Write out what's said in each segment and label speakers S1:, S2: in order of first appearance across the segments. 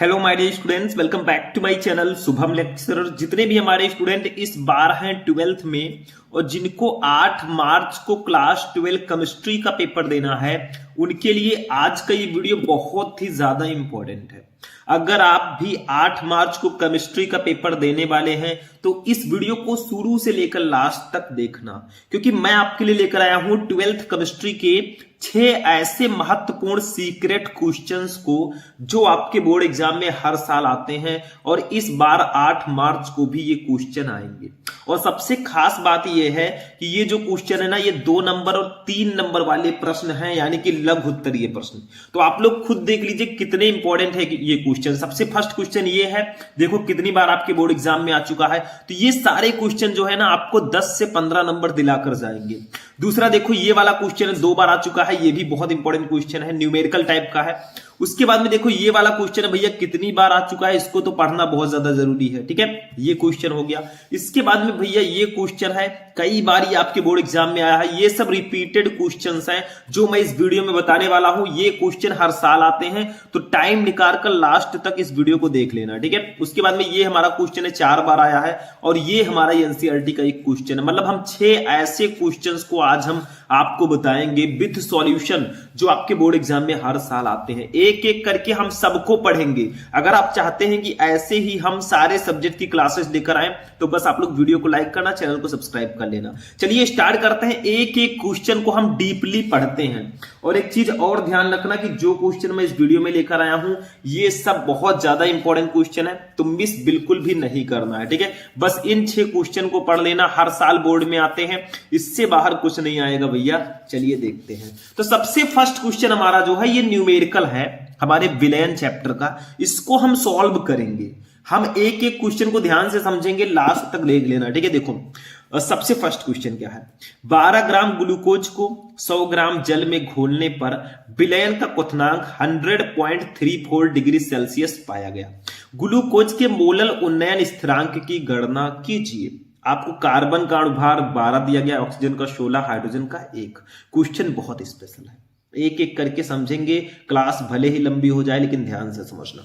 S1: Hello my dear students, welcome back to my channel Shubham lecturer. जितने भी हमारे student इस बार हैं 12th में और जिनको 8 मार्च को क्लास 12 केमिस्ट्री का पेपर देना है, उनके लिए आज का ये वीडियो बहुत ही ज्यादा इंपॉर्टेंट है। अगर आप भी 8 मार्च को केमिस्ट्री का पेपर देने वाले हैं तो इस वीडियो को शुरू से लेकर लास्ट तक देखना, क्योंकि मैं आपके लिए लेकर आया हूं 12th केमिस्ट्री के 6 ऐसे महत्वपूर्ण सीक्रेट क्वेश्चंस को जो आपके बोर्ड एग्जाम में हर साल आते हैं और इस बार 8 मार्च को भी ये क्वेश्चन आएंगे। और सबसे खास बात यह है कि ये जो क्वेश्चन है ना, ये 2 नंबर और 3 नंबर वाले प्रश्न हैं, यानी कि लघु उत्तरीय प्रश्न। तो आप लोग खुद देख लीजिए कितने इंपॉर्टेंट है ये क्वेश्चन। सबसे फर्स्ट क्वेश्चन ये है, देखो कितनी बार आपके बोर्ड एग्जाम में आ चुका है, तो ये सारे क्वेश्चन जो है ना आपको 10 से 15 नंबर दिलाकर जाएंगे। दूसरा देखो, ये वाला क्वेश्चन 2 बार आ चुका है, ये भी बहुत इंपॉर्टेंट क्वेश्चन है, न्यूमेरिकल टाइप का है। उसके बाद में देखो ये वाला क्वेश्चन है, भैया कितनी बार आ चुका है, इसको तो पढ़ना बहुत ज्यादा जरूरी है, ठीक है, ये क्वेश्चन हो गया। इसके बाद में भैया ये क्वेश्चन है, कई बार ये आपके बोर्ड एग्जाम में आया है, ये सब रिपीटेड क्वेश्चंस हैं जो मैं इस वीडियो में बताने वाला हूं। ये क्वेश्चन हर साल आते हैं, तो टाइम निकाल कर लास्ट तक इस वीडियो को देख लेना, ठीक है। उसके बाद में ये हमारा क्वेश्चन है, 4 बार आया है, और ये हमारा एनसीईआरटी का एक क्वेश्चन है। मतलब हम 6 ऐसे क्वेश्चंस को आज हम आपको बताएंगे विद सॉल्यूशन, जो आपके बोर्ड एग्जाम में हर साल आते हैं। एक एक करके हम सबको पढ़ेंगे। अगर आप चाहते हैं कि ऐसे ही हम सारे सब्जेक्ट की क्लासेस लेकर आए, तो बस आप लोग वीडियो को लाइक करना, चैनल को सब्सक्राइब कर लेना। चलिए स्टार्ट करते हैं। एक एक क्वेश्चन को हम डीपली पढ़ते हैं। और एक चीज और ध्यान रखना कि जो क्वेश्चन मैं इस वीडियो में लेकर आया हूं, ये सब बहुत ज्यादा इंपॉर्टेंट क्वेश्चन है, तो मिस बिल्कुल भी नहीं करना है, ठीक है। बस इन 6 क्वेश्चन को पढ़ लेना, हर साल बोर्ड में आते हैं, इससे बाहर कुछ नहीं आएगा भैया। चलिए देखते हैं। तो सबसे फर्स्ट क्वेश्चन हमारा जो है, ये न्यूमेरिकल है हमारे विलयन चैप्टर का। इसको हम सॉल्व करेंगे। हम एक एक क्वेश्चन को ध्यान से समझेंगे, लास्ट तक देख लेना, ठीक है। देखो सबसे फर्स्ट क्वेश्चन क्या है, 12 ग्राम ग्लूकोज को 100 ग्राम जल में घोलने पर विलयन का क्वथनांक 100.34 डिग्री सेल्सियस पाया गया। ग्लूकोज के मोलल उन्नयन स्थिरांक की गणना कीजिए। आपको कार्बन का अणुभार 12 दिया गया, ऑक्सीजन का 16, हाइड्रोजन का 1। क्वेश्चन बहुत स्पेशल है, एक एक करके समझेंगे। क्लास भले ही लंबी हो जाए, लेकिन ध्यान से समझना।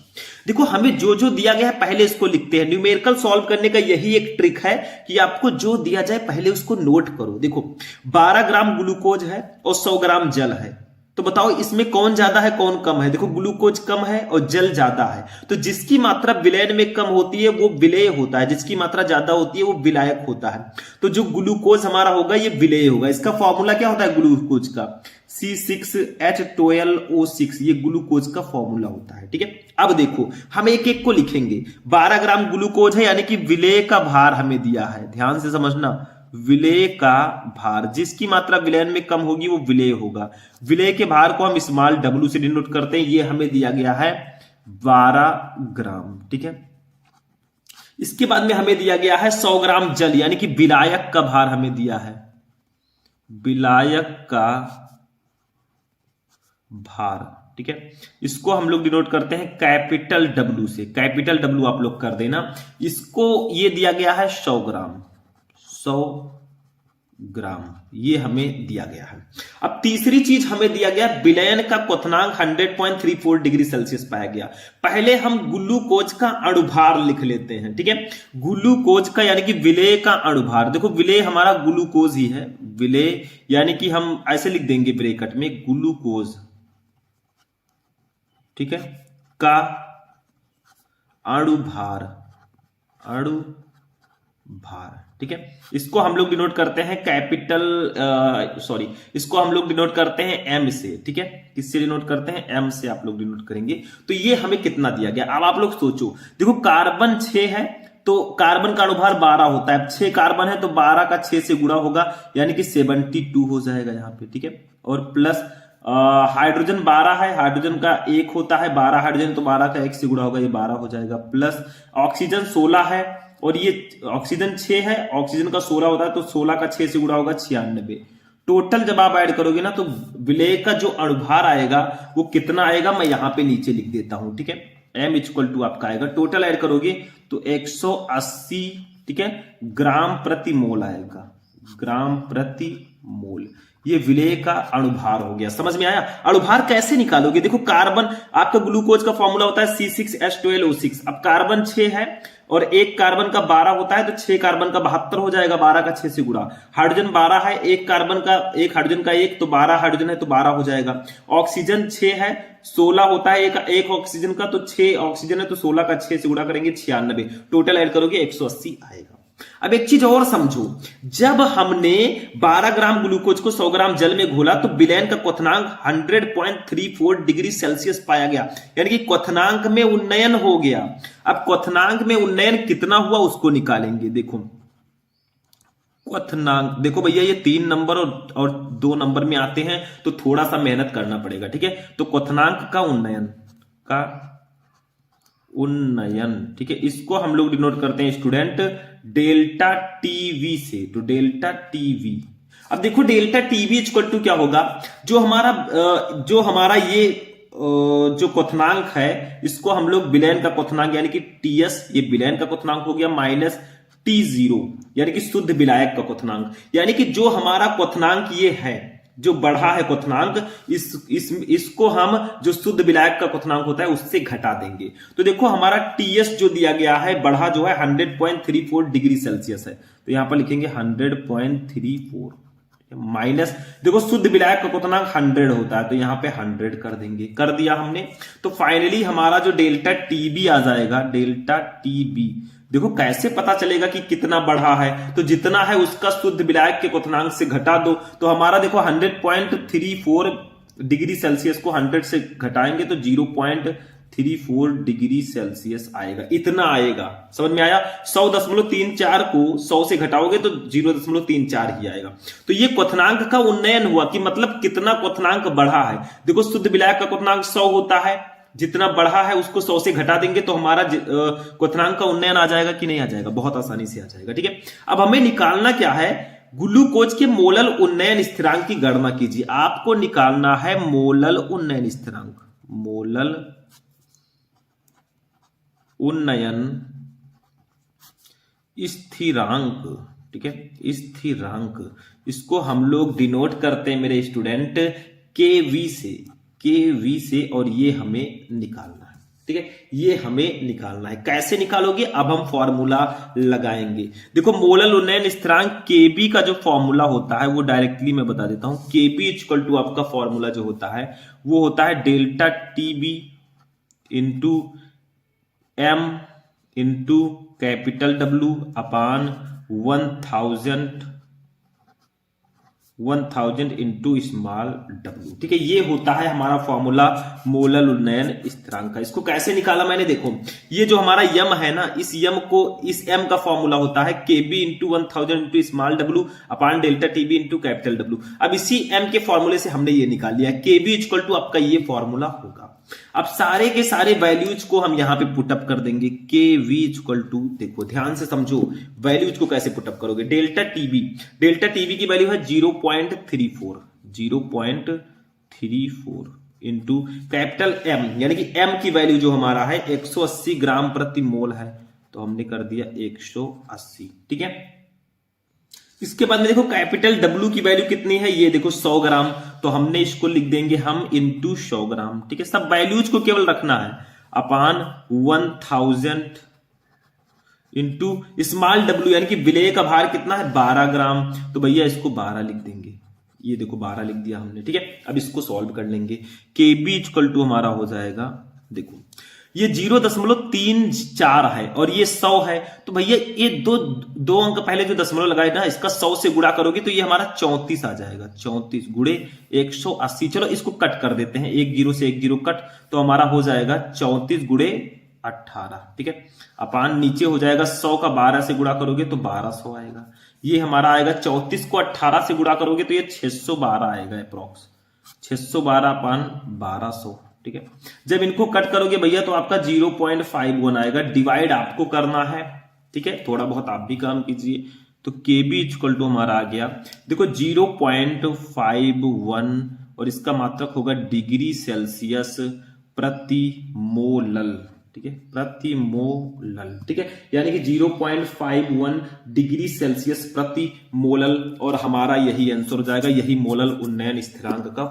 S1: देखो हमें जो जो दिया गया है पहले इसको लिखते हैं। न्यूमेरिकल सॉल्व करने का यही एक ट्रिक है कि आपको जो दिया जाए पहले उसको नोट करो। देखो 12 ग्राम ग्लूकोज है और 100 ग्राम जल है, तो बताओ इसमें कौन ज्यादा है कौन कम है। देखो ग्लूकोज कम है और जल ज्यादा है, तो जिसकी मात्रा विलयन में कम होती है वो विलेय होता है, जिसकी मात्रा ज्यादा होती है वो विलायक होता है। तो जो ग्लूकोज हमारा होगा ये विलेय होगा। इसका फॉर्मूला क्या होता है ग्लूकोज का, C6H12O6, ये ग्लूकोज का फॉर्मूला होता है, ठीक है। अब देखो हम एक एक को लिखेंगे। 12 ग्राम ग्लूकोज है, यानी कि विलेय का भार हमें दिया है, ध्यान से समझना। विलेय का भार, जिसकी मात्रा विलयन में कम होगी वो विलेय होगा। विलेय के भार को हम स्मॉल w से डिनोट करते हैं। ये हमें दिया गया है 12 ग्राम, ठीक है। इसके बाद में हमें दिया गया है 100 ग्राम जल, यानी कि विलायक का भार हमें दिया है, विलायक का भार, ठीक है। इसको हम लोग डिनोट करते हैं कैपिटल W से, कैपिटल W आप लोग कर देना। इसको ये दिया गया है 100 ग्राम, 100 ग्राम ये हमें दिया गया है। अब तीसरी चीज हमें दिया गया, विलयन का क्वथनांक 100.34 डिग्री सेल्सियस पाया गया। पहले हम ग्लूकोज का अणुभार लिख लेते हैं, ठीक है। ग्लूकोज का यानी कि विलेय का अणुभार, देखो विलेय हमारा ग्लूकोज ही है, विलेय यानी कि हम ऐसे लिख देंगे ब्रैकेट में ग्लूकोज, ठीक है, का अणुभार, अणुभार, ठीक है। इसको हम लोग डिनोट करते हैं कैपिटल इसको हम लोग डिनोट करते हैं एम से, ठीक है। किससे डिनोट करते हैं, एम से आप लोग डिनोट करेंगे। तो ये हमें कितना दिया गया, अब आप लोग सोचो। देखो कार्बन 6 है, तो कार्बन का अणुभार 12 होता है। 6 कार्बन है तो 12 का 6 से गुणा होगा, यानी कि 72 हो जाएगा यहाँ पे, ठीक है। और प्लस हाइड्रोजन 12 है, हाइड्रोजन का 1 होता है, 12 हाइड्रोजन, तो 12 का 1 से गुणा होगा, ये 12 हो जाएगा। प्लस ऑक्सीजन 16 है और ये ऑक्सीजन 6 है, ऑक्सीजन का 16 होता है, तो 16 का 6 से गुणा होगा, 96। टोटल जब आप ऐड करोगे ना, तो विलेय का जो अणुभार आएगा वो कितना आएगा, मैं यहां पे नीचे लिख देता हूं, ठीक है। M इक्वल टू आपका आएगा, टोटल ऐड करोगे तो 180, ठीक है, ग्राम प्रति मोल आएगा, ग्राम प्रति मोल। ये विलेय का अणुभार हो गया। समझ में आया? अणुभार कैसे निकालोगे? देखो कार्बन, आपका ग्लूकोज का फॉर्मूला होता है C6H12O6। अब कार्बन 6 है और एक कार्बन का 12 होता है, तो 6 कार्बन का 72 हो जाएगा, 12 का 6 से गुणा। हाइड्रोजन 12 है, एक कार्बन का एक हाइड्रोजन का एक, तो 12 हाइड्रोजन है तो 12 हो जाएगा। ऑक्सीजन 6 है, 16 होता है एक ऑक्सीजन का, तो 6 ऑक्सीजन है तो 16 का 6 से गुणा करेंगे 96, टोटल ऐड करोगे 180 आएगा। अब एक चीज और समझो, जब हमने 12 ग्राम ग्लूकोज को 100 ग्राम जल में घोला तो विलयन का क्वथनांक 100.34 डिग्री सेल्सियस पाया गया, यानी कि क्वथनांक में उन्नयन हो गया। अब क्वथनांक में उन्नयन कितना हुआ उसको निकालेंगे। देखो क्वथनांक, देखो भैया ये 3 नंबर और 2 नंबर में आते हैं तो थोड़ा सा मेहनत करना पड़ेगा, ठीक है। तो क्वथनांक का उन्नयन, ठीक है, इसको हम लोग डिनोट करते हैं स्टूडेंट डेल्टा टीवी से। तो डेल्टा टीवी, अब देखो डेल्टा टीवी इक्वल टू क्या होगा, जो हमारा ये जो क्वथनांक है इसको हम लोग विलयन का क्वथनांक यानी कि टीएस, ये विलयन का क्वथनांक हो गया, माइनस T0 यानी कि शुद्ध विलायक का क्वथनांक, यानी कि जो हमारा क्वथनांक ये है, जो बढ़ा है क्वथनांक, इसको हम जो शुद्ध विलायक का क्वथनांक होता है उससे घटा देंगे। तो देखो हमारा टीएस जो दिया गया है बढ़ा जो है 100.34 डिग्री सेल्सियस है, तो यहां पर लिखेंगे 100.34 माइनस, देखो शुद्ध विलायक का क्वथनांक 100 होता है तो यहां पे 100 कर देंगे, कर दिया हमने। तो फाइनली हमारा जो डेल्टा टीबी आ जाएगा, डेल्टा टीबी, देखो कैसे पता चलेगा कि कितना बढ़ा है, तो जितना है उसका शुद्ध विलायक के क्वथनांक से घटा दो, तो हमारा देखो 100.34 डिग्री सेल्सियस को 100 से घटाएंगे तो 0.34 डिग्री सेल्सियस आएगा, इतना आएगा। समझ में आया? 100.34 को 100 से घटाओगे तो 0.34 ही आएगा। तो ये क्वथनांक का उन्नयन हुआ कि मतलब कितना क्वथनांक बढ़ा है। देखो शुद्ध विलायक का क्वथनांक 100 होता है, जितना बढ़ा है उसको 100 से घटा देंगे तो हमारा क्वथनांक का उन्नयन आ जाएगा कि नहीं आ जाएगा? बहुत आसानी से आ जाएगा, ठीक है। अब हमें निकालना क्या है, ग्लूकोज के मोलल उन्नयन स्थिरांक की गणना कीजिए। आपको निकालना है मोलल उन्नयन स्थिरांक, मोलल उन्नयन स्थिरांक, ठीक है, स्थिरांक, इसको हम लोग डिनोट करते हैं मेरे स्टूडेंट केवी से, और ये हमें निकालना है, ठीक है, ये हमें निकालना है। कैसे निकालोगे? अब हम फॉर्मूला लगाएंगे। देखो मोलल उन्नयन स्थिरांक केबी का जो फॉर्मूला होता है वो डायरेक्टली मैं बता देता हूं। केबी इक्वल टू आपका फॉर्मूला जो होता है वो होता है delta TB into M into capital W upon 1000 into small W, ठीक है। ये होता है हमारा फॉर्मूला मोलल उन्नयन स्थिरांक का। इसको कैसे निकाला मैंने, देखो ये जो हमारा यम है ना, इस यम को, इस एम का फॉर्मूला होता है KB into 1000 into small W upon delta TB into capital W. अब इसी एम के फॉर्मूले से हमने ये निकाल लिया, केबी इक्वल टू आपका ये फॉर्मूला होगा। अब सारे के सारे वैल्यूज को हम यहां पे पुटअप कर देंगे। केवी इक्वल टू, देखो ध्यान से समझो वैल्यूज को कैसे पुटअप करोगे। डेल्टा टीबी की वैल्यू है 0.34 इंटू कैपिटल एम, यानी कि एम की वैल्यू जो हमारा है 180 ग्राम प्रति मोल है, तो हमने कर दिया 180, ठीक है। इसके बाद में देखो कैपिटल डब्ल्यू की वैल्यू कितनी है, ये देखो 100 ग्राम, तो हमने इसको लिख देंगे हम इंटू 100 ग्राम, ठीक है। सब वैल्यूज को केवल रखना है अपान 1000 इंटू स्मॉल डब्ल्यू, यानी कि विलेय का भार कितना है 12 ग्राम, तो भैया इसको 12 लिख देंगे, ये देखो 12 लिख दिया हमने, ठीक है। अब इसको सॉल्व कर लेंगे। केबी इक्वल टू हमारा हो जाएगा, देखो ये 0.34 है और ये 100 है, तो भैया ये दो अंक पहले जो दशमलव लगाए ना, इसका 100 से गुणा करोगे तो ये हमारा 34 आ जाएगा। 34 गुणे 180, चलो इसको कट कर देते हैं, 1 0 से 1 0 कट, तो हमारा हो जाएगा 34 गुणे 18, ठीक है। अपान नीचे हो जाएगा 100 का 12 से गुणा करोगे तो 1200 आएगा। ये हमारा आएगा 34 को 18 से गुणा करोगे तो ये 612 आएगा अप्रोक्स, 612 अपान 1200, ठीक है। जब इनको कट करोगे भैया तो आपका 0.51 आएगा। डिवाइड आपको करना है, ठीक है, थोड़ा बहुत आप भी काम कीजिए। तो केबी इक्वल टू हमारा आ गया, देखो 0.51 और इसका मात्रक होगा डिग्री सेल्सियस प्रति मोलल, ठीक है, प्रति मोलल, ठीक है, यानी कि 0.51 डिग्री सेल्सियस प्रति मोलल, और हमारा यही आंसर हो जाएगा, यही मोलल उन्नयन स्थिरांक का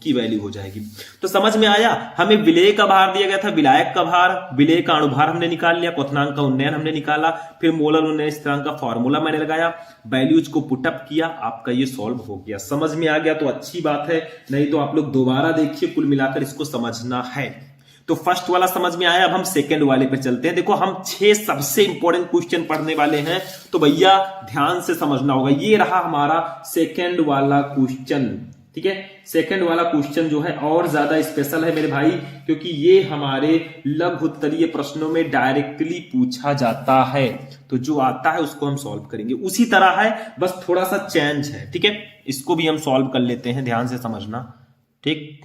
S1: की वैल्यू हो जाएगी। तो समझ में आया, हमें विलेय का भार दिया गया था, विलायक का भार, विलेय का अणुभार हमने निकाल लिया, क्वथनांक का उन्नयन हमने निकाला, फिर मोलल उन्नयन स्थिरांक का फॉर्मूला मैंने लगाया, वैल्यूज को पुटअप किया, आपका ये सॉल्व हो गया। समझ में आ गया तो अच्छी बात है, नहीं तो आप लोग दोबारा देखिए, कुल मिलाकर इसको समझना है। तो फर्स्ट वाला समझ में आया, अब हम सेकंड वाले पे चलते हैं। देखो हम 6 सबसे इंपॉर्टेंट क्वेश्चन पढ़ने वाले हैं, तो भैया ध्यान से समझना होगा। ये रहा हमारा सेकंड वाला क्वेश्चन, ठीक है। सेकंड वाला क्वेश्चन जो है और ज्यादा स्पेशल है मेरे भाई, क्योंकि ये हमारे लघु उत्तरीय प्रश्नों में डायरेक्टली पूछा जाता है, तो जो आता है उसको हम सॉल्व करेंगे। उसी तरह है, बस थोड़ा सा चेंज है, ठीक है। इसको भी हम सॉल्व कर लेते हैं, ध्यान से समझना, ठीक।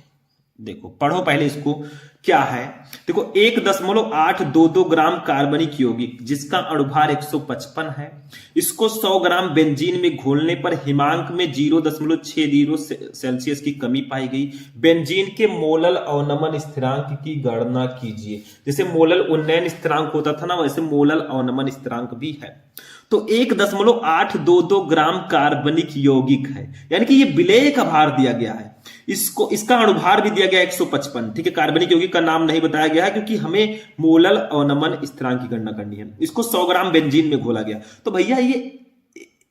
S1: देखो पढ़ो पहले इसको, क्या है, देखो 1.822 ग्राम कार्बनिक यौगिक जिसका अणुभार 155 है, इसको 100 ग्राम बेंजीन में घोलने पर हिमांक में 0.60 सेल्सियस की कमी पाई गई। बेंजीन के मोलल अवनमन स्थिरांक की गणना कीजिए। जैसे मोलल उन्नयन स्थिरांक होता था ना, वैसे मोलल अवनमन स्थिरांक भी है। तो 1.822 ग्राम कार्बनिक यौगिक है, यानी कि ये विलेय का भार दिया गया है, इसका अणुभार भी दिया गया 155, ठीक है। कार्बनिक यौगिक का नाम नहीं बताया गया है, क्योंकि हमें मोलल अवनमन स्थिरांक की गणना करनी है। इसको 100 ग्राम बेंजीन में घोला गया, तो भैया ये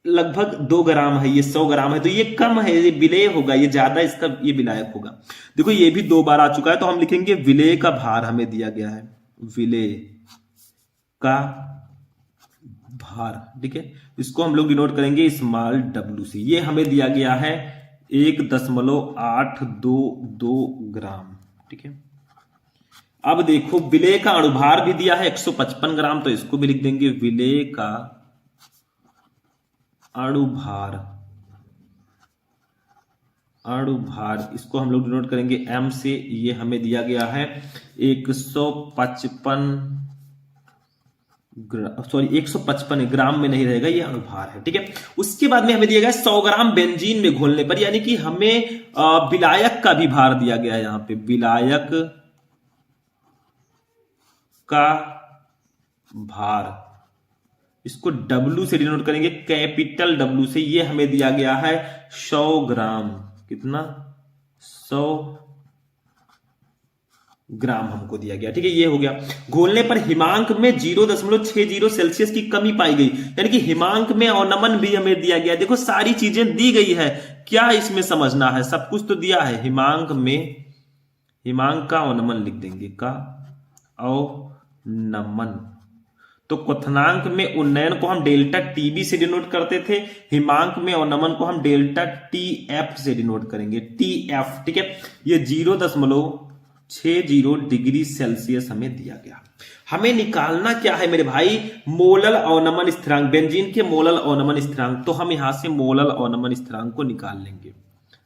S1: लगभग 2 ग्राम है, ये 100 ग्राम है, तो ये कम है, ये विलेय होगा, ये ज्यादा इसका ये विलायक होगा। देखो ये भी 2 बार आ चुका है, तो हम लिखेंगे विलेय का भार हमें दिया गया है, विलेय का भार, ठीक है। इसको हम लोग डिनोट करेंगे स्मॉल w से। ये हमें दिया गया है 1.822 ग्राम, ठीक है। अब देखो विलेय का अणुभार भी दिया है 155 ग्राम, तो इसको भी लिख देंगे विलेय का अणुभार, इसको हम लोग डिनोट करेंगे m से। ये हमें दिया गया है 155 ग्राम में नहीं रहेगा, ये अणुभार है, ठीक है। उसके बाद में हमें दिया गया 100 ग्राम बेंजीन में घोलने पर, यानी कि हमें विलायक का भी भार दिया गया है, यहां पे विलायक का भार, इसको W से डिनोट करेंगे, कैपिटल W से। ये हमें दिया गया है 100 ग्राम, कितना, 100 ग्राम हमको दिया गया, ठीक है। ये हो गया। घोलने पर हिमांक में 0.60 सेल्सियस की कमी पाई गई, यानी कि हिमांक में अवनमन भी हमें दिया गया। देखो सारी चीजें दी गई है, क्या इसमें समझना है, सब कुछ तो दिया है। हिमांक का अवनमन लिख देंगे, का अवनमन। तो क्वथनांक में उन्नयन को हम डेल्टा टीबी से डिनोट करते थे, हिमांक में अवनमन को हम डेल्टा टीएफ से डिनोट करेंगे, टीएफ, ठीक है। ये 0.60 डिग्री सेल्सियस हमें दिया गया। हमें निकालना क्या है मेरे भाई, मोलल अवनमन स्थिरांक, बेंजीन के मोलल अवनमन स्थिरांक। तो हम यहां से मोलल अवनमन स्थिरांक को निकाल लेंगे।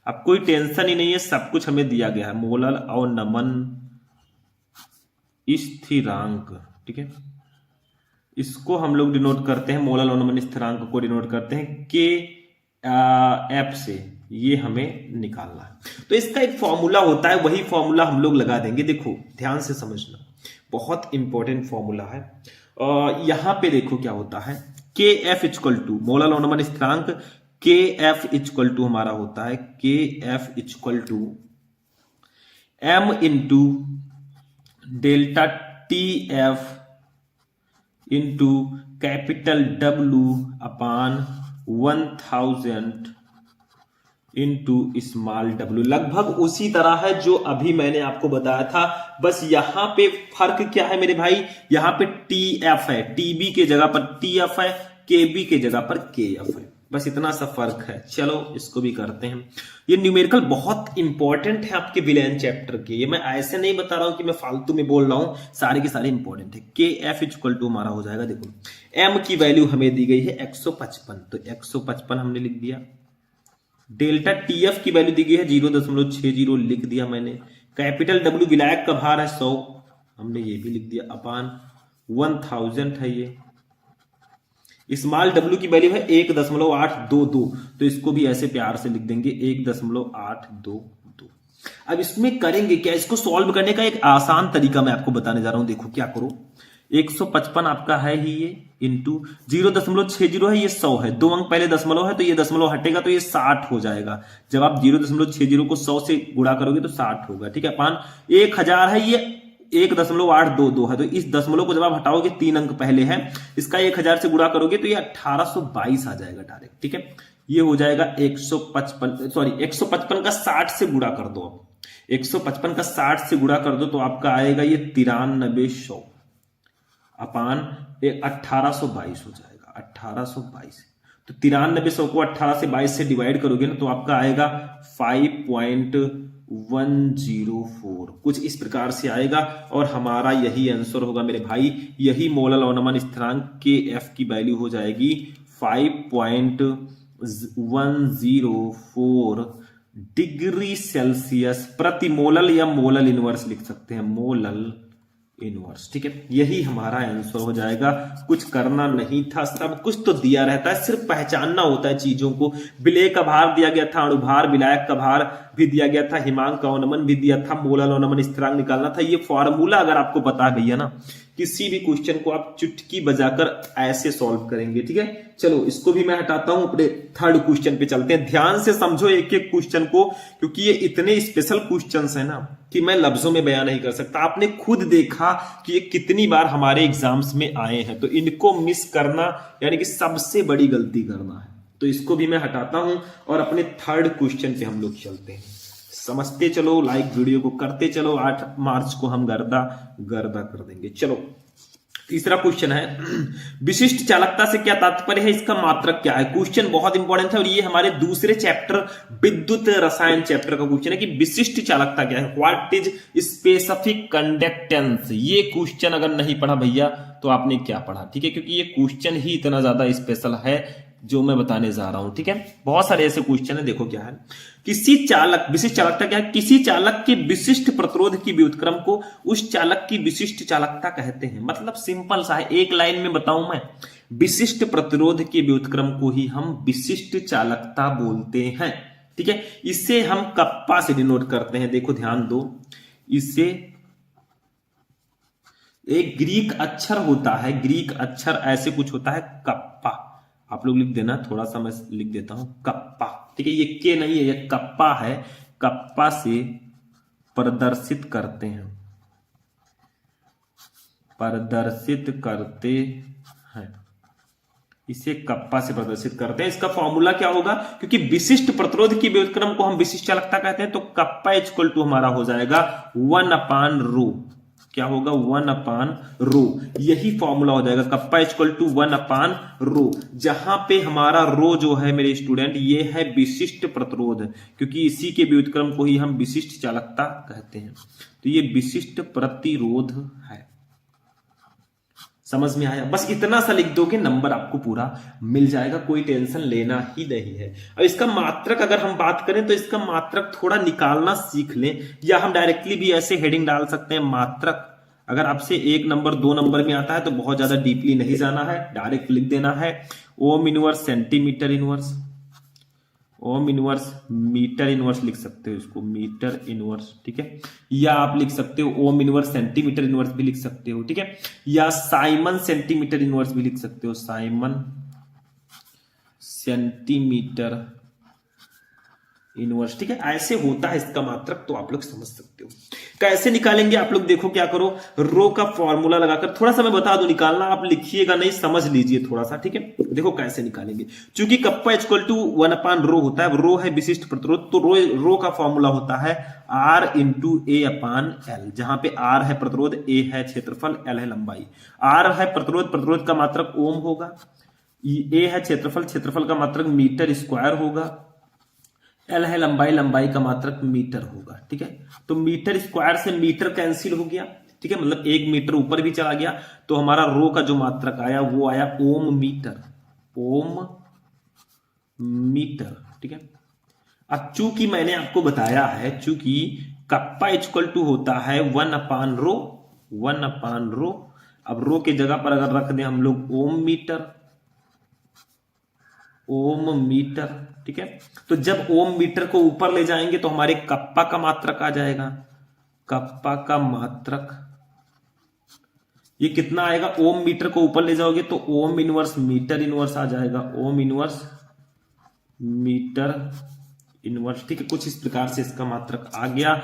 S1: अब कोई टेंशन ही नहीं है, सब कुछ हमें दिया गया है। मोलल अवनमन स्थिरांक, ठीक है, इसको हम लोग डिनोट करते हैं, मोलल अवनमन स्थिरांक को डिनोट करते हैं के एफ से। ये हमें निकालना है, तो इसका एक फॉर्मूला होता है, वही फॉर्मूला हम लोग लगा देंगे। देखो ध्यान से समझना, बहुत इंपॉर्टेंट फॉर्मूला है। यहां पे देखो क्या होता है, K F equal to molal अवनमन स्थिरांक, के एफ इक्वल टू हमारा होता है, K F equal to M into delta T F into capital W upon 1000 into small w। लगभग उसी तरह है जो अभी मैंने आपको बताया था, बस यहां पे फर्क क्या है मेरे भाई, यहां पे TF है, TB के जगह पर TF है, KB के जगह पर KF है, बस इतना सा फर्क है। चलो इसको भी करते हैं। ये न्यूमेरिकल बहुत इंपॉर्टेंट है आपके विलेयन चैप्टर के, ये मैं ऐसे नहीं बता रहा हूं कि मैं फालतू में बोल रहा हूं, सारे के सारे इंपॉर्टेंट है। KF इक्वल टू हमारा हो जाएगा, देखो M की वैल्यू हमें दी गई है 155, तो 155 हमने लिख दिया। डेल्टा TF की वैल्यू दी गई है 0.60 लिख दिया मैंने। कैपिटल W विलायक का भार है 100, हमने ये भी लिख दिया, अपान 1000 है ये। स्मॉल w की वैल्यू है 1.822, तो इसको भी ऐसे प्यार से लिख देंगे 1.822। अब इसमें करेंगे क्या, इसको सॉल्व करने का एक आसान तरीका मैं आपको बताने जा रहा हूं। देखो क्या करो, 155 आपका है ही ये, इंटू 0.60 है, ये 100 है, 2 अंक पहले दशमलव है तो ये दशमलव हटेगा तो ये 60 हो जाएगा। जब आप 0.60 को 100 से गुणा करोगे तो 60 होगा, ठीक है। अपान 1000 है, ये 1.822 है, तो इस दशमलव को जब आप हटाओगे 3 अंक पहले है, इसका 1000 से गुणा करोगे तो ये 1822 आ जाएगा डायरेक्ट, ठीक है। ये हो जाएगा 155 का 60 से गुणा कर दो। अब 155 का 60 से गुणा कर दो तो आपका आएगा ये 9300 अपान 1822 हो जाएगा, 1822। तो 9300 को 18 से 22 से डिवाइड करोगे ना तो आपका आएगा 5.104, कुछ इस प्रकार से आएगा। और हमारा यही आंसर होगा मेरे भाई, यही मोलल अवनमन स्थिरांक के एफ की वैल्यू हो जाएगी 5.104 डिग्री सेल्सियस प्रति मोलल, या मोलल इनवर्स लिख सकते हैं, मोलल इनवर्स, ठीक है। यही हमारा आंसर हो जाएगा। कुछ करना नहीं था, सब कुछ तो दिया रहता है, सिर्फ पहचानना होता है चीजों को। विलेय का भार दिया गया था, अणुभार, विलायक का भार भी दिया गया था, हिमांक का अवनमन भी दिया था, मोलल अवनमन स्थिरांक निकालना था। ये फॉर्मूला अगर आपको पता है भैया ना, किसी भी क्वेश्चन को आप चुटकी बजाकर ऐसे सॉल्व करेंगे, ठीक है। चलो इसको भी मैं हटाता हूं, अपने थर्ड क्वेश्चन पे चलते हैं। ध्यान से समझो एक एक क्वेश्चन को, क्योंकि ये इतने स्पेशल क्वेश्चंस हैं ना कि मैं लफ्जों में बयान नहीं कर सकता। आपने खुद देखा कि ये कितनी बार हमारे एग्जाम्स में आए हैं, तो इनको मिस करना यानी कि सबसे बड़ी गलती करना है। तो इसको भी मैं हटाता हूं और अपने थर्ड क्वेश्चन पे हम लोग चलते हैं। समझते चलो, लाइक वीडियो को करते चलो, 8 मार्च को हम गर्दा कर देंगे। चलो तीसरा क्वेश्चन है, विशिष्ट चालकता से क्या तात्पर्य है, इसका मात्रक क्या है। क्वेश्चन बहुत इंपॉर्टेंट है और ये हमारे दूसरे चैप्टर विद्युत रसायन चैप्टर का क्वेश्चन है कि विशिष्ट चालकता क्या है, व्हाट इज स्पेसिफिक कंडक्टेंस। ये क्वेश्चन अगर नहीं पढ़ा भैया तो आपने क्या पढ़ा, ठीक है, क्योंकि ये क्वेश्चन ही इतना ज्यादा स्पेशल है जो मैं बताने जा रहा हूं, ठीक है। बहुत सारे ऐसे क्वेश्चन है, देखो क्या है। किसी चालक, विशिष्ट चालकता क्या है, किसी चालक के विशिष्ट प्रतिरोध की व्युत्क्रम को उस चालक की विशिष्ट चालकता कहते हैं। मतलब सिंपल सा है, एक लाइन में बताऊं मैं, विशिष्ट प्रतिरोध के व्युत्क्रम को ही हम विशिष्ट चालकता बोलते हैं, ठीक है। इसे हम कप्पा से डिनोट करते हैं। देखो ध्यान दो, इसे एक ग्रीक अक्षर होता है, ग्रीक अक्षर ऐसे कुछ होता है कप्पा, आप लोग लिख देना, थोड़ा सा मैं लिख देता हूं कप्पा, ठीक है। ये के नहीं है, ये कप्पा है, कप्पा से प्रदर्शित करते हैं, प्रदर्शित करते हैं, इसे कप्पा से प्रदर्शित करते हैं। इसका फॉर्मूला क्या होगा, क्योंकि विशिष्ट प्रतिरोध की व्युत्क्रम को हम विशिष्ट चालकता कहते हैं, तो कप्पा इक्वल टू हमारा हो जाएगा 1/ρ। क्या होगा, 1/ρ, यही फॉर्मूला हो जाएगा, कप्पा इक्वल टू 1/ρ। जहां पे हमारा रो जो है मेरे स्टूडेंट, ये है विशिष्ट प्रतिरोध, क्योंकि इसी के व्युत्क्रम को ही हम विशिष्ट चालकता कहते हैं, तो ये विशिष्ट प्रतिरोध है। समझ में आया, बस इतना सा लिख दोगे, नंबर आपको पूरा मिल जाएगा, कोई टेंशन लेना ही नहीं है। अब इसका मात्रक अगर हम बात करें तो इसका मात्रक थोड़ा निकालना सीख लें, या हम डायरेक्टली भी ऐसे हेडिंग डाल सकते हैं मात्रक। अगर आपसे 1 नंबर 2 नंबर में आता है तो बहुत ज्यादा डीपली नहीं जाना है, डायरेक्ट लिख देना है ohm inverse centimetre inverse, ohm inverse metre inverse लिख सकते हो इसको, मीटर इनवर्स, ठीक है। या आप लिख सकते हो ओम इनवर्स सेंटीमीटर इनवर्स भी लिख सकते हो, ठीक है। या साइमन सेंटीमीटर इनवर्स भी लिख सकते हो, साइमन सेंटीमीटर इनवर्स, ठीक है। ऐसे होता है इसका मात्रक, तो आप लोग समझ सकते हो। कैसे निकालेंगे आप लोग, देखो क्या करो, रो का फॉर्मूला लगाकर, थोड़ा सा मैं बता दूं निकालना, आप लिखिएगा नहीं, समझ लीजिए थोड़ा सा, ठीक है। देखो कैसे निकालेंगे, चूंकि कप्पा इक्वल टू 1/ρ होता है, रो है विशिष्ट प्रतिरोध, तो रो का फॉर्मूला होता है R × A/L, जहां पे R है प्रतिरोध, A है क्षेत्रफल, L है लंबाई। R है प्रतिरोध, प्रतिरोध का मात्रक ओम होगा, A है क्षेत्रफल, क्षेत्रफल का मात्रक मीटर स्क्वायर होगा, L है लंबाई, लंबाई का मात्रक मीटर होगा, ठीक है। तो मीटर स्क्वायर से मीटर कैंसिल हो गया, ठीक है, मतलब 1 मीटर ऊपर भी चला गया, तो हमारा रो का जो मात्रक आया वो आया ओम मीटर, ओम मीटर, ठीक है। अब चूंकि मैंने आपको बताया है, चूंकि कप्पा इक्वल टू होता है 1/ρ, 1/ρ, अब रो के जगह पर अगर रख दें हम लोग ओम मीटर, ओम मीटर। ठीक है, तो जब ओम मीटर को ऊपर ले जाएंगे तो हमारे कप्पा का मात्रक आ जाएगा। कप्पा का मात्रक ये कितना आएगा? ओम मीटर को ऊपर ले जाओगे तो ओम इनवर्स मीटर इनवर्स आ जाएगा। Ohm inverse metre inverse. ठीक है, कुछ इस प्रकार से इसका मात्रक आ गया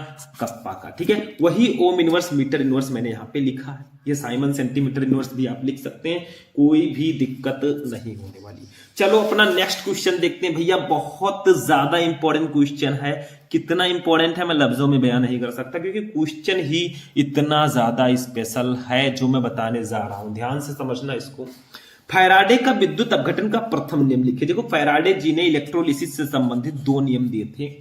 S1: कप्पा का। ठीक है, वही ओम इनवर्स मीटर इनवर्स मैंने यहां पे लिखा है। ये साइमन सेंटीमीटर इनवर्स भी आप लिख सकते हैं, कोई भी दिक्कत नहीं होने वाली। चलो अपना नेक्स्ट क्वेश्चन देखते हैं भैया। बहुत ज्यादा इंपॉर्टेंट क्वेश्चन है। कितना इंपॉर्टेंट है मैं लफ्जों में बयान नहीं कर सकता, क्योंकि क्वेश्चन ही इतना ज्यादा स्पेशल है जो मैं बताने जा रहा हूं। ध्यान से समझना इसको। फैराडे का विद्युत अपघटन का प्रथम नियम लिखिए। देखो, फैराडे जी ने इलेक्ट्रोलिसिस से संबंधित 2 नियम दिए थे।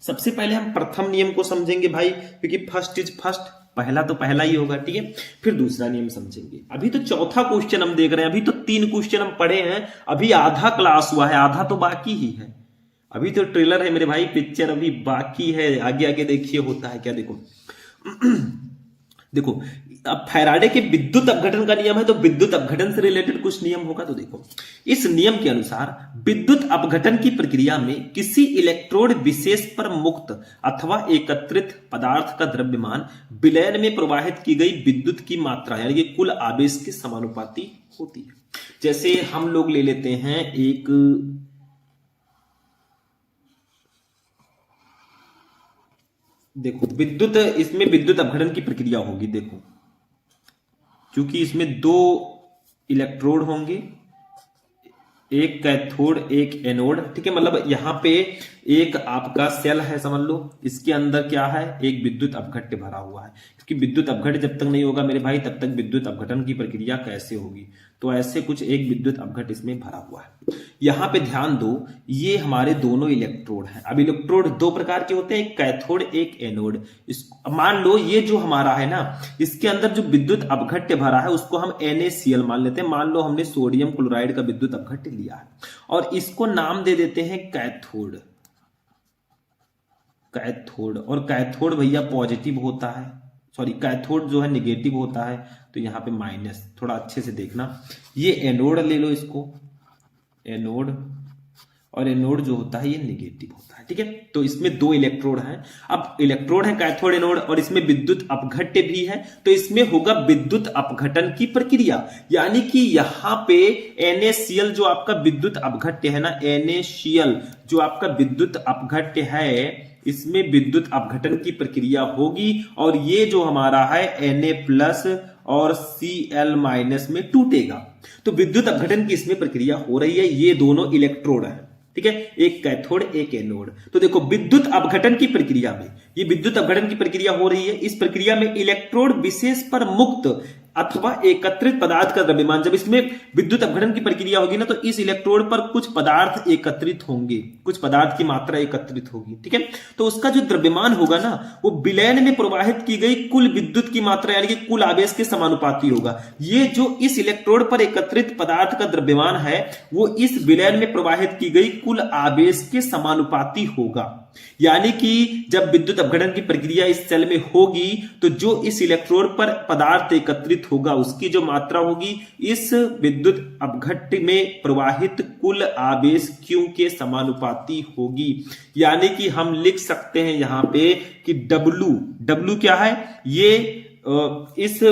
S1: सबसे पहले हम प्रथम नियम को समझेंगे भाई, क्योंकि फर्स्ट इज फर्स्ट, पहला तो पहला ही होगा। ठीक है, फिर दूसरा नियम समझेंगे। अभी तो चौथा क्वेश्चन हम देख रहे हैं, अभी तो 3 क्वेश्चन हम पढ़े हैं, अभी आधा क्लास हुआ है, आधा तो बाकी ही है। अभी तो ट्रेलर है मेरे भाई, पिक्चर अभी बाकी है। आगे आगे देखिए होता है क्या। देखो देखो, अब फैराडे के विद्युत अपघटन का नियम है, तो विद्युत अपघटन से रिलेटेड कुछ नियम होगा। तो देखो, इस नियम के अनुसार विद्युत अपघटन की प्रक्रिया में किसी इलेक्ट्रोड विशेष पर मुक्त अथवा एकत्रित पदार्थ का द्रव्यमान विलयन में प्रवाहित की गई विद्युत की मात्रा यानी कि कुल आवेश के समानुपाती होती है। जैसे हम लोग ले लेते हैं एक, देखो विद्युत, इसमें विद्युत अपघटन की प्रक्रिया होगी। देखो, क्योंकि इसमें 2 इलेक्ट्रोड होंगे, एक कैथोड एक एनोड। ठीक है, मतलब यहां पे एक आपका सेल है समझ लो, इसके अंदर क्या है? एक विद्युत अपघट्य भरा हुआ है। क्योंकि विद्युत अपघट्य जब तक नहीं होगा मेरे भाई, तब तक विद्युत अपघटन की प्रक्रिया कैसे होगी? तो ऐसे कुछ एक विद्युत अपघट्य इसमें भरा हुआ है। यहां पे ध्यान दो, ये हमारे दोनों इलेक्ट्रोड हैं। अब इलेक्ट्रोड 2 प्रकार के होते हैं, एक कैथोड एक एनोड। मान लो ये जो हमारा है ना, इसके अंदर जो विद्युत अपघट्य भरा है उसको हम NaCl मान लेते हैं। मान लो हमने सोडियम क्लोराइड का विद्युत अपघट्य लिया है और इसको नाम दे देते हैं कैथोड। कैथोड, और कैथोड भैया पॉजिटिव होता है, सॉरी कैथोड जो है निगेटिव होता है, तो यहां पे माइनस। थोड़ा अच्छे से देखना। ये एनोड ले लो इसको, एनोड, और एनोड जो होता है ये निगेटिव होता है। ठीक है, तो इसमें 2 इलेक्ट्रोड हैं। अब इलेक्ट्रोड है कैथोड एनोड, और इसमें विद्युत अपघट्य भी है, तो इसमें होगा विद्युत अपघटन की प्रक्रिया। यानी कि यहां पे NaCl जो आपका विद्युत अपघट्य है ना, NaCl जो आपका विद्युत अपघट्य है, इसमें विद्युत अपघटन की प्रक्रिया होगी, और ये जो हमारा है Na+ और Cl- में टूटेगा। तो विद्युत अपघटन की इसमें प्रक्रिया हो रही है। ये दोनों इलेक्ट्रोड हैं। ठीक है, एक कैथोड एक एनोड। तो देखो, विद्युत अपघटन की प्रक्रिया में, ये विद्युत अपघटन की प्रक्रिया हो रही है। इस प्रक्रिया में इलेक्ट्रोड विशेष पर मुक्त अथवा एकत्रित पदार्थ का द्रव्यमान, जब इसमें विद्युत अपघटन की प्रक्रिया होगी ना, तो इस इलेक्ट्रोड पर कुछ पदार्थ एकत्रित होंगे, कुछ पदार्थ की मात्रा एकत्रित होगी। ठीक है, तो उसका जो द्रव्यमान होगा ना, वो विलयन में प्रवाहित की गई कुल विद्युत की मात्रा यानी कि कुल आवेश के समानुपाती होगा। ये जो इस इलेक्ट्रोड पर एकत्रित पदार्थ का द्रव्यमान है, वो इस विलयन में प्रवाहित की गई कुल आवेश के समानुपाती होगा। यानी कि जब विद्युत अपघटन की प्रक्रिया इस सेल में होगी, तो जो इस इलेक्ट्रोड पर पदार्थ एकत्रित होगा उसकी जो मात्रा होगी इस विद्युत अपघट्य में प्रवाहित कुल आवेश Q के समानुपाती होगी। यानी कि हम लिख सकते हैं यहां पे कि W क्या है? ये इस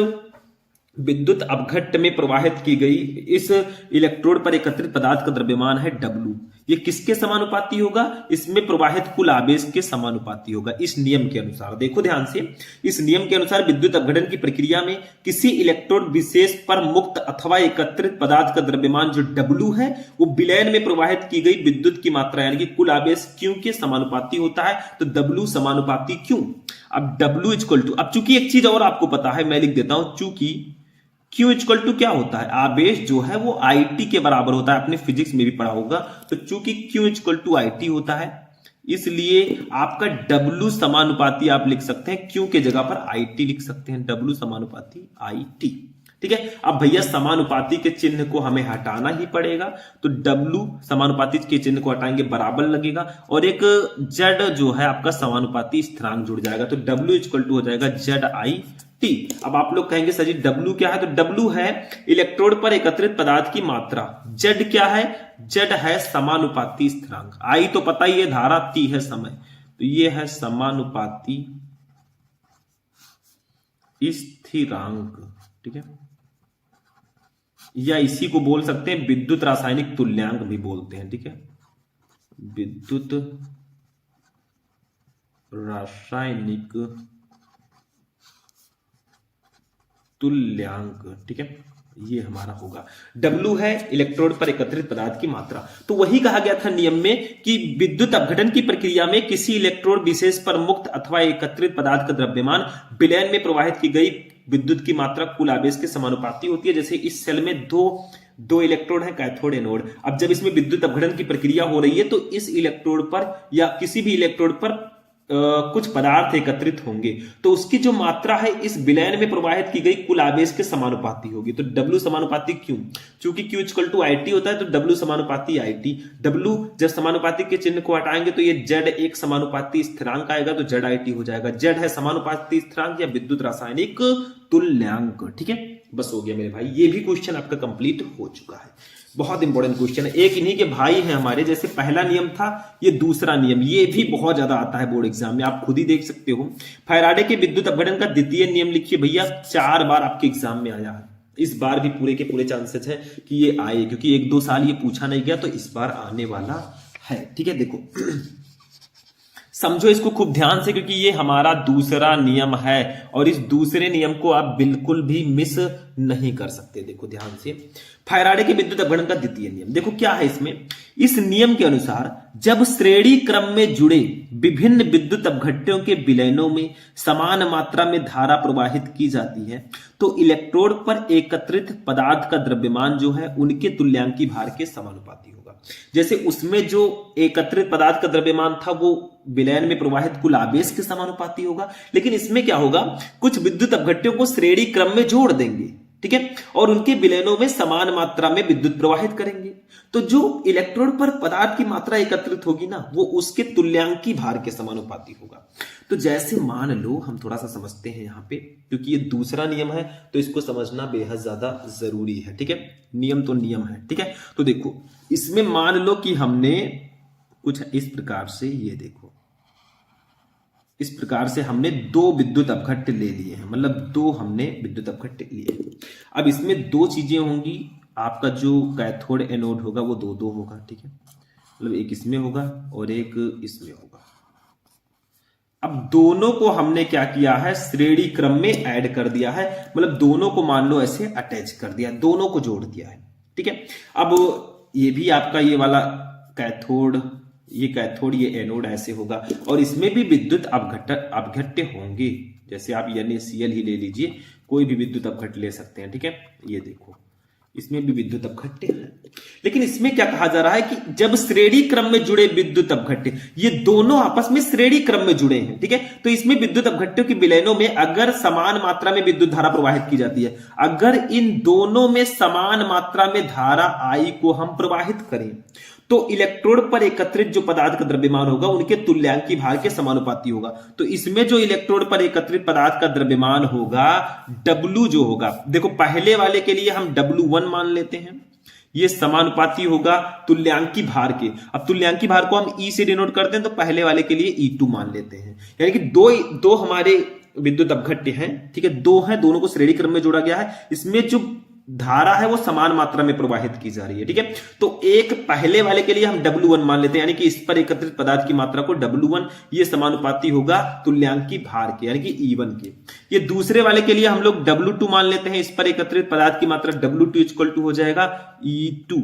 S1: विद्युत अपघट्य में प्रवाहित की गई इस इलेक्ट्रोड पर एकत्रित पदार्थ का द्रव्यमान है W। ये किसके समानुपाती होगा? इसमें प्रवाहित कुल आवेश के समानुपाती होगा, इस नियम के अनुसार। देखो ध्यान से, इस नियम के अनुसार विद्युत अपघटन की प्रक्रिया में किसी इलेक्ट्रोड विशेष पर मुक्त अथवा एकत्रित पदार्थ का द्रव्यमान जो W है, वो विलयन में प्रवाहित की गई विद्युत की मात्रा यानी कि कुल आवेश Q के समानुपाती होता है। तो W समानुपाती Q। अब W इक्वल टू, अब चूंकि एक चीज और आपको पता है, मैं लिख देता हूं, चूंकि Q इक्वल टू क्या होता है? आवेश जो है वो IT के बराबर होता है, आपने फिजिक्स में भी पढ़ा होगा। तो चूंकि Q इक्वल टू IT होता है, इसलिए आपका W समानुपाती आप लिख सकते हैं, Q के जगह पर IT लिख सकते हैं, W समानुपाती IT। ठीक है, अब भैया समानुपाती के चिन्ह को हमें हटाना ही पड़ेगा, तो W समानुपाती के चिन्ह को हटाएंगे, बराबर लगेगा, और एक Z जो है आपका समानुपाती स्थिरांक जुड़ जाएगा। तो W इक्वल टू हो जाएगा ZI T। अब आप लोग कहेंगे सर जी W क्या है, तो W है इलेक्ट्रोड पर एकत्रित पदार्थ की मात्रा। Z क्या है, Z है समानुपाती स्थिरांक। I तो पता ही है धारा, T है समय, तो ये है समानुपाती स्थिरांक, ठीक है। या इसी को बोल सकते हैं विद्युत रासायनिक तुल्यांक भी बोलते हैं, ठीक है, विद्युत रासायनिक तुल्यांक, ठीक है। ये हमारा होगा W है इलेक्ट्रोड पर एकत्रित पदार्थ की मात्रा। तो वही कहा गया था नियम में कि विद्युत अपघटन की प्रक्रिया में किसी इलेक्ट्रोड विशेष पर मुक्त अथवा एकत्रित पदार्थ का द्रव्यमान विलयन में प्रवाहित की गई विद्युत की मात्रा कुल आवेश के समानुपाती होती है। जैसे इस सेल में दो इलेक्ट्रोड है, कैथोड एनोड। अब जब इसमें विद्युत अपघटन की प्रक्रिया हो रही है तो इस इलेक्ट्रोड पर या किसी भी इलेक्ट्रोड पर कुछ पदार्थ एकत्रित होंगे, तो उसकी जो मात्रा है इस विलयन में प्रवाहित की गई कुल आवेश के समानुपाती होगी। तो W समानुपाती क्यों, चूंकि Q इक्वल टू IT होता है, तो W समानुपाती IT। W जब समानुपाती के चिन्ह को हटाएंगे तो ये Z एक समानुपाती स्थिरांक आएगा, तो ZIT हो जाएगा। Z है समानुपाती स्थिरांक या विद्युत रासायनिक तुल्यांक, ठीक है। बस हो गया मेरे भाई, ये भी क्वेश्चन आपका कंप्लीट हो चुका है। बहुत इंपॉर्टेंट क्वेश्चन है, एक इन्हीं के भाई हैं हमारे। जैसे पहला नियम था, ये दूसरा नियम, ये भी बहुत ज्यादा आता है बोर्ड एग्जाम में, आप खुद ही देख सकते हो। फैराडे के विद्युत अपघटन का द्वितीय नियम लिखिए भैया, 4 बार आपके एग्जाम में आया है। इस बार भी पूरे के पूरे चांसेस है कि ये आए, क्योंकि 1-2 साल ये पूछा नहीं गया, तो इस बार आने वाला है, ठीक है। देखो समझो इसको खूब ध्यान से, क्योंकि ये हमारा दूसरा नियम है और इस दूसरे नियम को आप बिल्कुल भी मिस नहीं कर सकते। देखो ध्यान से, फैराडे के विद्युत अपघटन का द्वितीय नियम, देखो क्या है इसमें। इस नियम के अनुसार जब श्रेणी क्रम में जुड़े विभिन्न विद्युत अपघट्यों के विलयनों में समान मात्रा में धारा प्रवाहित की जाती है, तो इलेक्ट्रोड पर एकत्रित पदार्थ का द्रव्यमान जो है उनके तुल्यांकी भार के समानुपाती होगा। जैसे उसमें जो एकत्रित पदार्थ का द्रव्यमान था वो विलयन में प्रवाहित कुल आवेश के समानुपाती होगा, लेकिन इसमें क्या होगा, कुछ विद्युत अपघट्यों को श्रेणी क्रम में जोड़ देंगे, ठीक है, और उनके विलयनों में समान मात्रा में विद्युत प्रवाहित करेंगे। तो जो इलेक्ट्रोड पर पदार्थ की मात्रा एकत्रित होगी ना, वो उसके तुल्यांकी भार के समानुपाती होगा। तो जैसे मान लो, हम थोड़ा सा समझते हैं यहाँ पे, क्योंकि ये दूसरा नियम है तो इसको समझना बेहद ज्यादा जरूरी है, ठीक है। नियम तो नियम है, ठीक है। तो देखो इसमें मान लो कि हमने कुछ इस प्रकार से, ये देखो इस प्रकार से हमने 2 विद्युत अपघट्य ले लिए हैं, मतलब 2 हमने विद्युत अपघट्य लिए। अब इसमें 2 चीजें होंगी, आपका जो कैथोड एनोड होगा वो 2-2 होगा, ठीक है, मतलब एक इसमें होगा और एक इसमें होगा। अब दोनों को हमने क्या किया है, श्रेणी क्रम में ऐड कर दिया है, मतलब दोनों को मान लो ऐसे अटैच कर दिया, दोनों को जोड़ दिया है, ठीक है। अब ये भी आपका ये वाला कैथोड, ये कैथोड, ये एनोड ऐसे होगा, और इसमें भी विद्युत अपघट्य होंगे। जैसे आप NaCl ही ले लीजिए, कोई भी विद्युत अपघट्य ले सकते हैं, ठीक है। ये देखो इसमें भी विद्युत अपघट्य है, लेकिन इसमें क्या कहा जा रहा है कि जब श्रेणी क्रम में जुड़े विद्युत अपघट्य, ये दोनों आपस में श्रेणी क्रम में जुड़े हैं, ठीक है, तो इसमें विद्युत अपघट्यों के विलयनों में अगर समान मात्रा में विद्युत धारा प्रवाहित की जाती है, अगर इन दोनों में समान मात्रा में धारा I को हम प्रवाहित करें, तो इलेक्ट्रोड पर एकत्रित जो पदार्थ का द्रव्यमान होगा उनके तुल्यांकी भार के समानुपाती होगा। तो इसमें जो इलेक्ट्रोड पर एकत्रित पदार्थ का द्रव्यमान होगा, W जो होगा, देखो पहले वाले के लिए हम W1 मान लेते हैं, ये समानुपाती होगा तुल्यांकी भार के। अब तुल्यांकी भार को हम E से डिनोट करते हैं, तो पहले वाले के लिए E2 मान लेते हैं। यानी कि दो हमारे विद्युत अपघट्य हैं, ठीक है, 2 हैं, दोनों को श्रेणी क्रम में जोड़ा गया है, इसमें जो धारा है वो समान मात्रा में प्रवाहित की जा रही है, ठीक है। तो एक पहले वाले के लिए हम W1 मान लेते हैं, यानी कि इस पर एकत्रित पदार्थ की मात्रा को W1, ये समानुपाती होगा तुल्यांकी भार के, यानी कि E1 के। ये दूसरे वाले के लिए हम लोग W2 मान लेते हैं, इस पर एकत्रित पदार्थ की मात्रा W2 इक्वल टू हो जाएगा E2,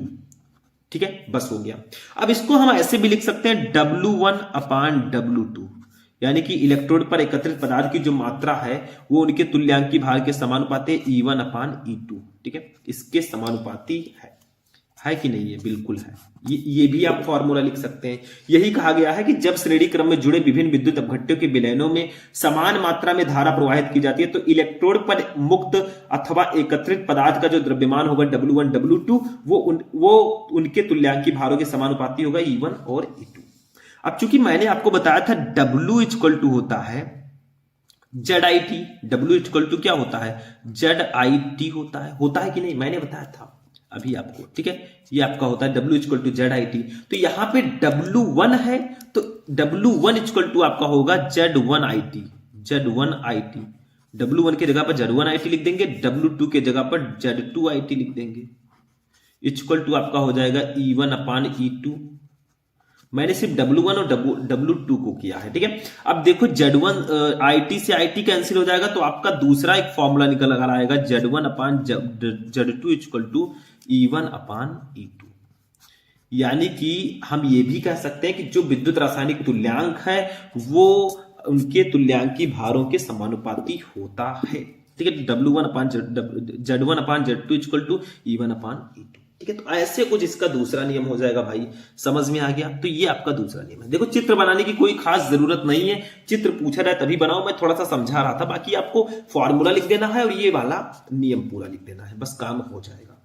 S1: ठीक है, बस हो गया। अब इसको हम ऐसे भी लिख सकते हैं W1 अपान W2, यानी कि इलेक्ट्रोड पर एकत्रित पदार्थ की जो मात्रा है वो उनके तुल्यांकी भार के समानुपाती E1 अपान E2, ठीक है, इसके समानुपाती है कि नहीं है, बिल्कुल है। ये भी आप फॉर्मूला लिख सकते हैं। यही कहा गया है कि जब श्रेणी क्रम में जुड़े विभिन्न विद्युत अपघट्यों के विलयनों में समान मात्रा में धारा प्रवाहित की जाती है, तो इलेक्ट्रोड पर मुक्त अथवा एकत्रित पदार्थ का जो द्रव्यमान होगा W1 W2 वो उनके तुल्यांकी भारों के समानुपाती होगा E1 और E2। अब चूंकि मैंने आपको बताया था W इक्वल टू होता है Z I T, W equal to क्या होता है, जेड आई टी होता है कि नहीं, मैंने बताया था अभी आपको, ठीक है। ये आपका होता है W equal to Z I T. तो यहां पे डब्ल्यू वन है तो डब्ल्यू वन इक्वल टू आपका होगा Z one I T, Z one I T. W one की जगह पर जेड वन आई टी लिख देंगे, डब्ल्यू टू के जगह पर जेड टू आई टी लिख देंगे, इक्वल टू आपका हो जाएगा E one upon E to. मैंने सिर्फ W1 और W2 को किया है, ठीक है। अब देखो Z1 IT से IT कैंसिल हो जाएगा तो आपका दूसरा एक फॉर्मूला निकल कर आएगा Z1 upon Z2 equal to E1 upon E2। यानी कि हम ये भी कह सकते हैं कि जो विद्युत रासायनिक तुल्यांक है वो उनके तुल्यांकी भारों के समानुपाती होता है, ठीक है। W1 upon Z1 upon Z2 equal to E1 upon E2, ठीक है। तो ऐसे कुछ इसका दूसरा नियम हो जाएगा भाई, समझ में आ गया। तो ये आपका दूसरा नियम है। देखो चित्र बनाने की कोई खास जरूरत नहीं है, चित्र पूछा जाए तभी बनाओ, मैं थोड़ा सा समझा रहा था। बाकी आपको फॉर्मूला लिख देना है और ये वाला नियम पूरा लिख देना है, बस काम हो जाएगा।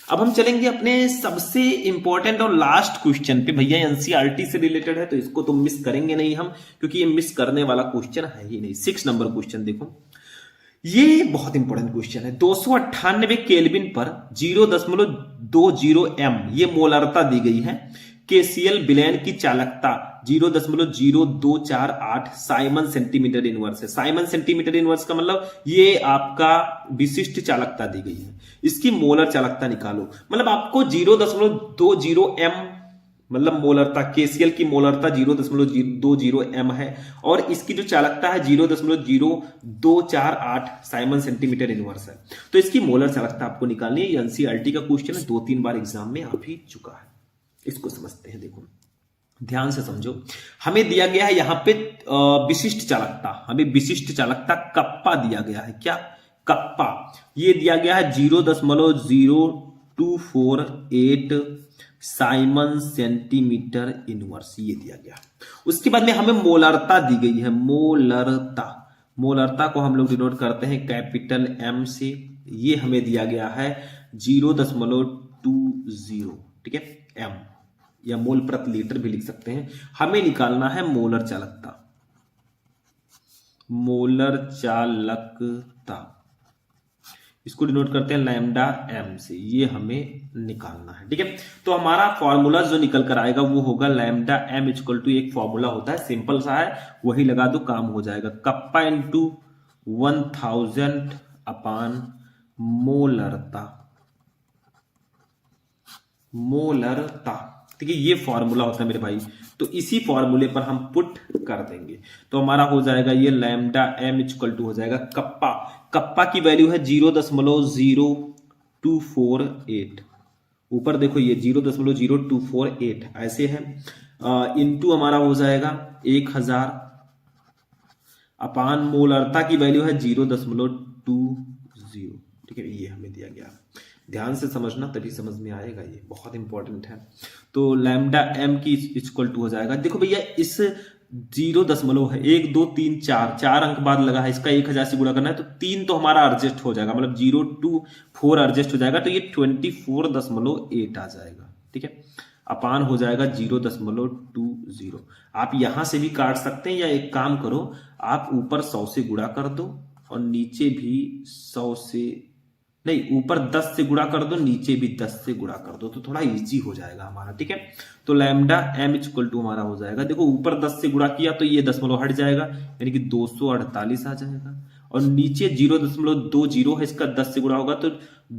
S1: अब हम चलेंगे अपने सबसे इंपॉर्टेंट और लास्ट क्वेश्चन पे। भैया एनसीईआरटी से रिलेटेड है तो इसको तो मिस करेंगे नहीं हम, क्योंकि ये मिस करने वाला क्वेश्चन है ही नहीं। 6 नंबर क्वेश्चन देखो, ये बहुत इंपॉर्टेंट क्वेश्चन है। 298 केल्विन पर 0.20 एम ये मोलरता दी गई है। केसीएल विलयन की चालकता 0.0248 साइमन सेंटीमीटर इनवर्स है। साइमन सेंटीमीटर इनवर्स का मतलब ये आपका विशिष्ट चालकता दी गई है, इसकी मोलर चालकता निकालो। मतलब आपको 0.20 एम मतलब मोलरता, केसीएल की मोलरता 0.20 एम है और इसकी जो चालकता है 0.0248 साइमन सेंटीमीटर इनवर्स है। तो इसकी मोलर चालकता आपको निकालनी है। एनसीईआरटी का क्वेश्चन है, 2-3 बार एग्जाम में आ भी चुका है। इसको समझते हैं, देखो ध्यान से समझो। हमें दिया गया है यहां पे विशिष्ट चालकता, हमें विशिष्ट चालकता कप्पा दिया गया है। क्या कप्पा? ये दिया गया है 0.0248 साइमन सेंटीमीटर इनवर्स, ये दिया गया। उसके बाद में हमें मोलरता दी गई है। मोलरता को हम लोग डिनोट करते हैं कैपिटल एम से। ये हमें दिया गया है 0.20, ठीक है, एम या मोल प्रति लीटर भी लिख सकते हैं। हमें निकालना है मोलर चालकता। मोलर चालकता इसको डिनोट करते हैं लैम्डा एम से, ये हमें निकालना है, ठीक है। तो हमारा फॉर्मूला जो निकल कर आएगा वो होगा लैम्डा एम इक्वल टू, एक फॉर्मूला होता है सिंपल सा है, वही लगा दो काम हो जाएगा। कप्पा इंटू 1000 अपान मोलरता, ठीक है। ये फॉर्मूला होता है मेरे भाई, तो इसी फॉर्मूले पर हम पुट कर देंगे तो हमारा हो जाएगा ये लैम्डा एम इक्वल टू हो जाएगा कप्पा की वैल्यू है 0.0248। ऊपर देखो ये 0.0248 ऐसे है, इनटू हमारा हो जाएगा 1000 अपान मोलरता की वैल्यू है 0.20, ठीक है। ये हमें दिया गया, ध्यान से समझना तभी समझ में आएगा, ये बहुत इंपॉर्टेंट है। तो लैम्डा एम की इक्वल टू हो जाएगा, देखो भैया इस 0 है 1 2 3 4 अंक बाद लगा है, इसका 1000 से गुणा करना है तो 3 तो हमारा एडजस्ट हो जाएगा, मतलब 024 एडजस्ट हो जाएगा तो ये 24.8 आ जाएगा, ठीक है। अपान हो जाएगा 0.20। आप यहां से भी काट सकते हैं या एक काम करो, आप ऊपर 100 से गुणा कर दो और नीचे भी 100 से नहीं, ऊपर 10 से गुणा कर दो, नीचे भी 10 से गुणा कर दो, तो थोड़ा इजी हो जाएगा हमारा, ठीक है। तो लैम्डा एम इक्वल टू हमारा हो जाएगा, देखो ऊपर 10 से गुणा किया तो ये दशमलव हट जाएगा, यानी कि 248 आ जाएगा। और नीचे 0.20 है, इसका 10 से गुणा होगा तो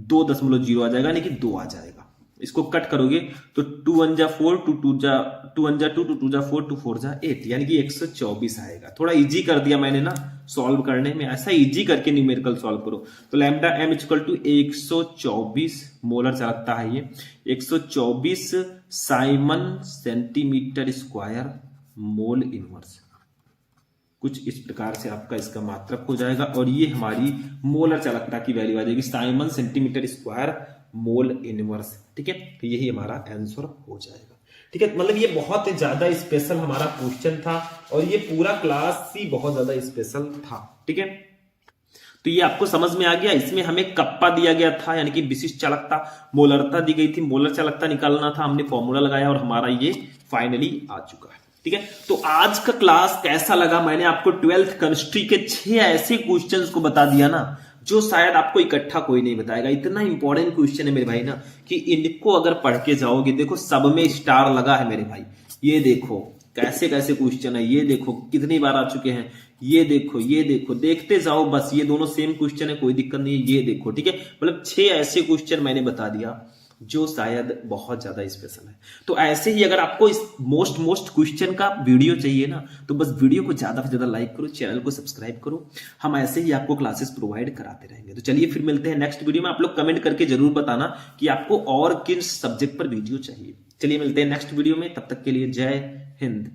S1: 2.0 आ जाएगा, यानी कि 2 आ जाएगा। इसको कट करोगे तो 2 1 जा 4, 2 जा 2 1 जा 2, 2 2 जा 4, 2 4 जा 8, यानी कि 124 आएगा। थोड़ा इजी कर दिया मैंने ना सॉल्व करने में, ऐसा इजी करके न्यूमेरिकल सॉल्व करो। तो lambda M equal to 124 molar चालकता है ये, 124 siemens centimetre square mole inverse, कुछ इस प्रकार से आपका इसका मात्रक हो जाएगा। और ये हमारी मोलर चालकता की वैल्यू आ जाएगी Simon centimetre square mole inverse, ठीक है। तो यही हमारा आंसर हो जाएगा, ठीक है। मतलब ये बहुत ज्यादा स्पेशल हमारा क्वेश्चन था और ये पूरा क्लास ही बहुत ज्यादा स्पेशल था, ठीक है। तो ये आपको समझ में आ गया। इसमें हमें कप्पा दिया गया था, यानी कि विशिष्ट चालकता, मोलरता दी गई थी, मोलर चालकता निकालना था, हमने फॉर्मूला लगाया और हमारा ये फाइनली आ चुका है। ठीक है। तो आज का क्लास कैसा लगा, मैंने आपको 12th केमिस्ट्री के 6 ऐसे क्वेश्चंस को बता दिया ना जो शायद आपको इकट्ठा कोई नहीं बताएगा। इतना इंपॉर्टेंट क्वेश्चन है मेरे भाई ना कि इनको अगर पढ़ के जाओगे, देखो सब में स्टार लगा है मेरे भाई। ये देखो कैसे कैसे क्वेश्चन है, ये देखो कितनी बार आ चुके हैं, ये देखो देखते जाओ बस। ये दोनों सेम क्वेश्चन है, कोई दिक्कत नहीं है। ये देखो ठीक है, मतलब 6 ऐसे क्वेश्चन मैंने बता दिया जो शायद बहुत ज्यादा स्पेशल है। तो ऐसे ही अगर आपको इस मोस्ट क्वेश्चन का वीडियो चाहिए ना, तो बस वीडियो को ज्यादा से ज्यादा लाइक करो, चैनल को सब्सक्राइब करो। हम ऐसे ही आपको क्लासेस प्रोवाइड कराते रहेंगे। तो चलिए फिर मिलते हैं नेक्स्ट वीडियो में। आप लोग कमेंट करके जरूर बताना कि आपको और किस सब्जेक्ट पर वीडियो चाहिए। चलिए मिलते हैं नेक्स्ट वीडियो में, तब तक के लिए जय हिंद।